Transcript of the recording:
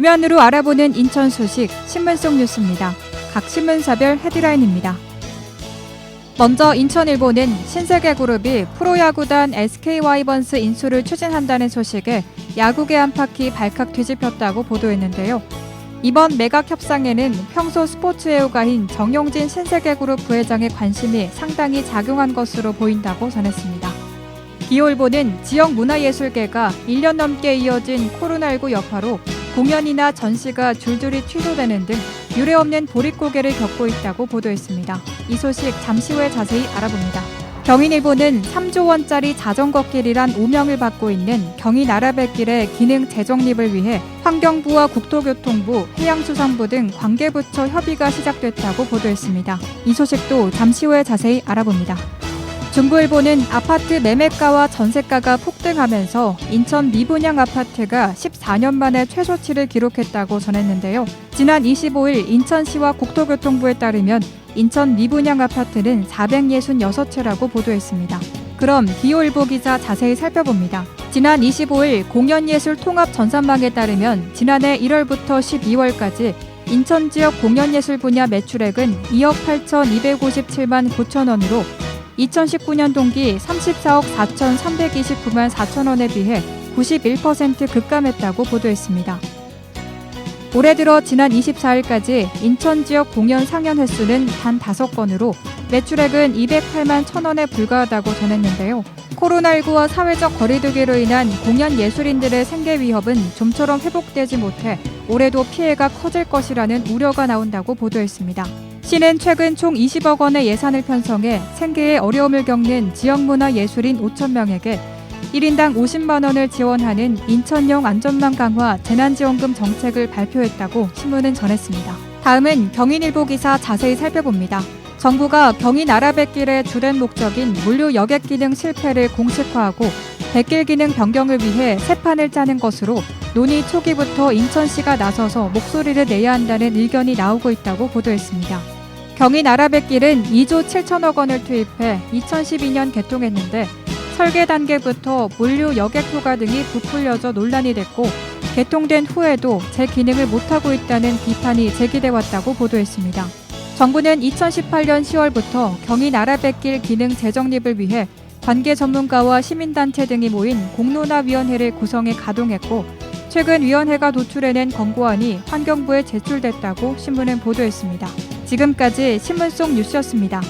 지면으로 알아보는 인천 소식 신문 속 뉴스입니다. 각 신문사별 헤드라인입니다. 먼저 인천일보는 신세계그룹이 프로야구단 SK와이번스 인수를 추진한다는 소식에 야구계 안팎이 발칵 뒤집혔다고 보도했는데요. 이번 매각 협상에는 평소 스포츠 애호가인 정용진 신세계그룹 부회장의 관심이 상당히 작용한 것으로 보인다고 전했습니다. 기호일보는 지역 문화예술계가 1년 넘게 이어진 코로나19 여파로 공연이나 전시가 줄줄이 취소되는 등 유례없는 보릿고개를 겪고 있다고 보도했습니다. 이 소식 잠시 후에 자세히 알아봅니다. 경인일보는 3조 원짜리 자전거길이란 오명을 받고 있는 경인 아라뱃길의 기능 재정립을 위해 환경부와 국토교통부, 해양수산부 등 관계부처 협의가 시작됐다고 보도했습니다. 이 소식도 잠시 후에 자세히 알아봅니다. 중부일보는 아파트 매매가와 전세가가 폭등하면서 인천 미분양 아파트가 14년 만에 최저치를 기록했다고 전했는데요. 지난 25일 인천시와 국토교통부에 따르면 인천 미분양 아파트는 466채라고 보도했습니다. 그럼 기호일보 기사 자세히 살펴봅니다. 지난 25일 공연예술 통합 전산망에 따르면 지난해 1월부터 12월까지 인천 지역 공연예술 분야 매출액은 2억 8,257만 9천 원으로 2019년 동기 34억 4,329만 4천 원에 비해 91% 급감했다고 보도했습니다. 올해 들어 지난 24일까지 인천 지역 공연 상연 횟수는 단 5건으로 매출액은 208만 1천 원에 불과하다고 전했는데요. 코로나19와 사회적 거리두기로 인한 공연 예술인들의 생계 위협은 좀처럼 회복되지 못해 올해도 피해가 커질 것이라는 우려가 나온다고 보도했습니다. 시는 최근 총 20억 원의 예산을 편성해 생계에 어려움을 겪는 지역문화예술인 5천 명에게 1인당 50만 원을 지원하는 인천형 안전망 강화 재난지원금 정책을 발표했다고 신문은 전했습니다. 다음은 경인일보 기사 자세히 살펴봅니다. 정부가 경인 아라뱃길의 주된 목적인 물류 여객 기능 실패를 공식화하고 뱃길 기능 변경을 위해 새 판을 짜는 것으로 논의 초기부터 인천시가 나서서 목소리를 내야 한다는 의견이 나오고 있다고 보도했습니다. 경인 아라뱃길은 2조 7천억 원을 투입해 2012년 개통했는데 설계 단계부터 물류 여객 휴가 등이 부풀려져 논란이 됐고 개통된 후에도 제 기능을 못하고 있다는 비판이 제기돼 왔다고 보도했습니다. 정부는 2018년 10월부터 경인 아라뱃길 기능 재정립을 위해 관계 전문가와 시민단체 등이 모인 공론화위원회를 구성해 가동했고 최근 위원회가 도출해낸 권고안이 환경부에 제출됐다고 신문은 보도했습니다. 지금까지 신문 속 뉴스였습니다.